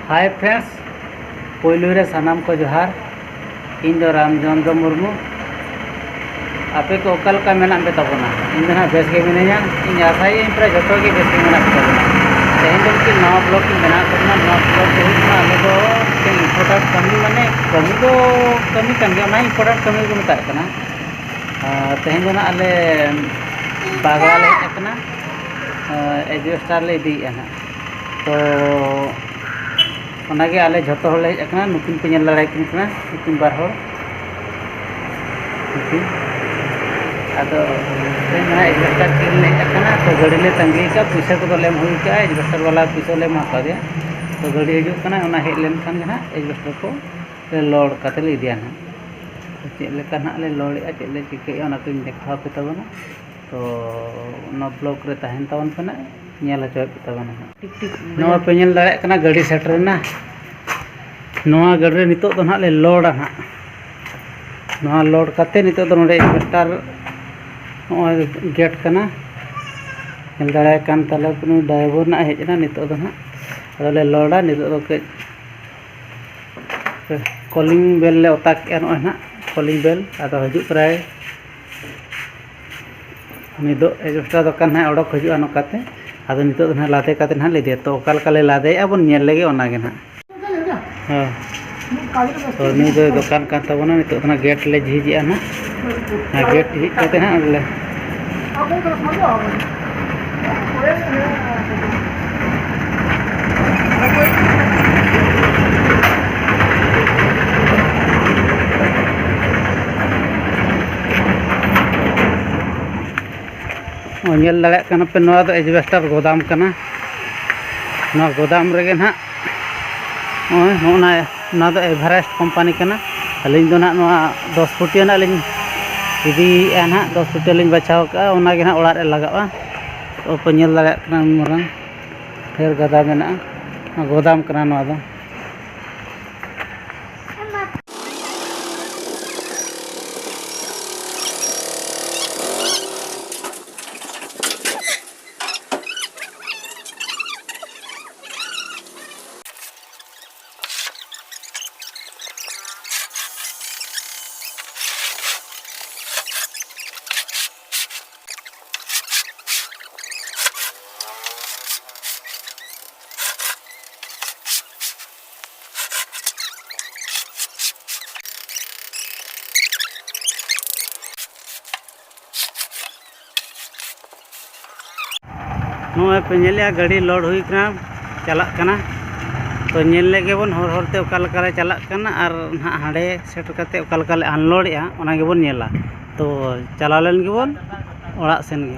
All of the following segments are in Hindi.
हाय फ्रेंड्स पोलू रे सानाम को जोहार इन दो रामचंद्र मुर्मू आपे को ओकल का मेना पे तबना इन दना बेस के मिनेया इन आसाई इन पर जतो के बेस के मेना पे तबना तेन दो की नवा ब्लॉग की बना करना नवा ब्लॉग को हुना आले दो के इंपोर्टेंट कमी माने कमी दो कमी kan gak main इंपोर्टेंट कमी को मता करना तेन दना आले बागला ले करना एजबेस्टर ले दी है तो ओनागे आले झतो हले एकना नुकिन पे नेल लड़ाई किन कना नुकिन बार हर नुकिन आदो तेना एजबेस्टर किन ले एकना तो गाड़ी ले तंगी का पैसा को लेम हुई का एजबेस्टर वाला पैसा ले मा का दे तो गाड़ी हिजु कना ओना हेज लेन खान ना एजबेस्टर को ले लोड काते ले दिया ना तो चे लेका ना ले लोड आ चे ले चिके ओना को देखा पे तबना तो ओना ब्लॉक रे तहन तवन कना नेल हचो पे तबना टिक टिक नवा पे नेल दाड़े कना गाड़ी सेटर ना नवा गाड़ी रे नितो तो ना ले लोड ना नवा लोड काते नितो तो नोडे एजबेस्टर गेट कना नेल दाड़े कान तले कोनो ड्राइवर ना हेजना नितो तो ना अदले लोडा नितो तो के कॉलिंग बेल ले ओताक के नो ना कॉलिंग बेल आदो हजु प्राय निदो एजबेस्टर दोकान ना ओडक हजु नकाते आदो नितो तो ना लादे काते ना ले दे तो ओकाल काले लादे अब नेल लेगे ओना गे ना हां तो नी दो दुकान का तबना नितो ना गेट ले झिजिया ना गेट झिज काते ना ले नेल दाड़े कना पे नवा दो एजबेस्टर गोदाम कना नवा गोदाम रेगे ना ओना ना दो एवरेस्ट कंपनी कना अलिन दो ना नवा 10 फुटिया ना लिन इदी ना 10 फुटिया लिन बचाव का ओना गे ना ओड़ा रे लगावा तो पे नेल दाड़े कना मरंग फेर गदा मेना गोदाम कना नवा दो नोए पे नेलिया गाड़ी लोड हुई कना चला कना तो नेल लेगे बन हर हरते ओका लका ले चला कना और ना हाडे सेट करते ओका लका ले अनलोड या ओना गे बन नेला तो चला लेन गे बन ओड़ा सेन गे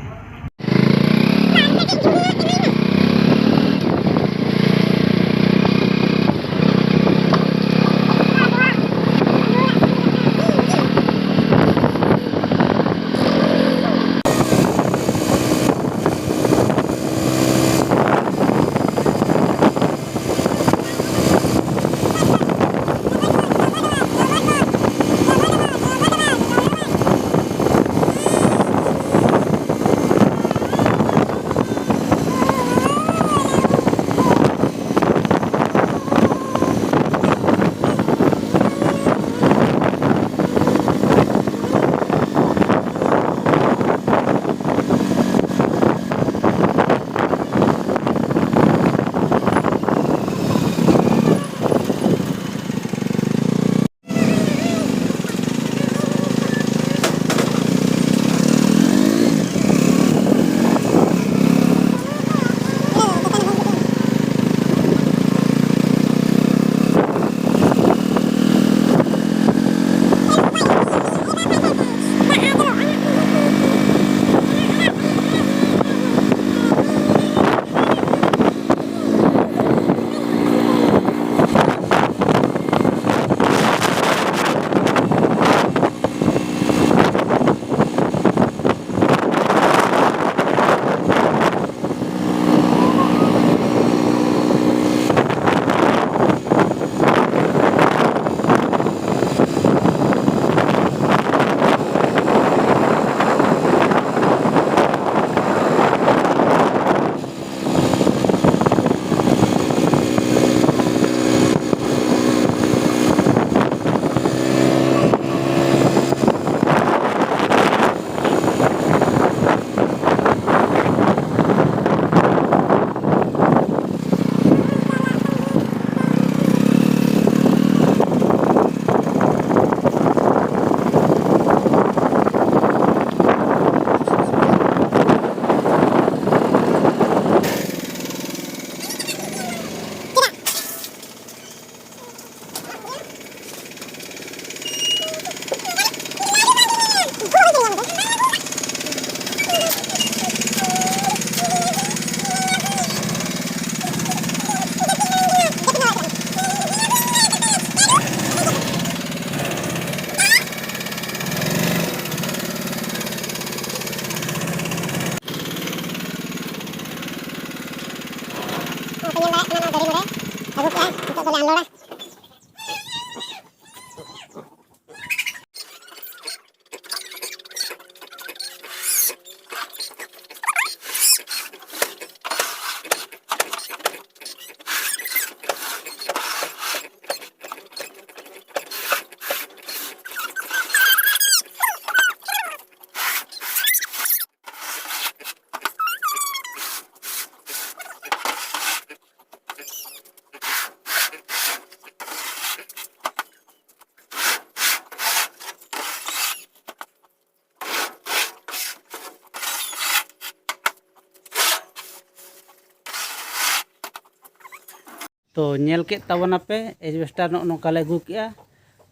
तो नेल के तबना पे एजबेस्टर नोका ले अगू किया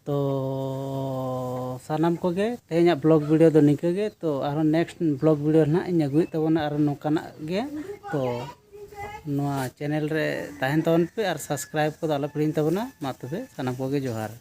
तो सानाम को गे तेहना ब्लॉग वीडियो दो निके गे तो आरो नेक्स्ट ब्लॉग वीडियो ना इन अगुई तबना आरो नोकाना गे तो नोआ चैनल रे ताहेन तबन पे और सब्सक्राइब को आलो हिड़िंग तबना मा तबे सानाम को गे जोहार।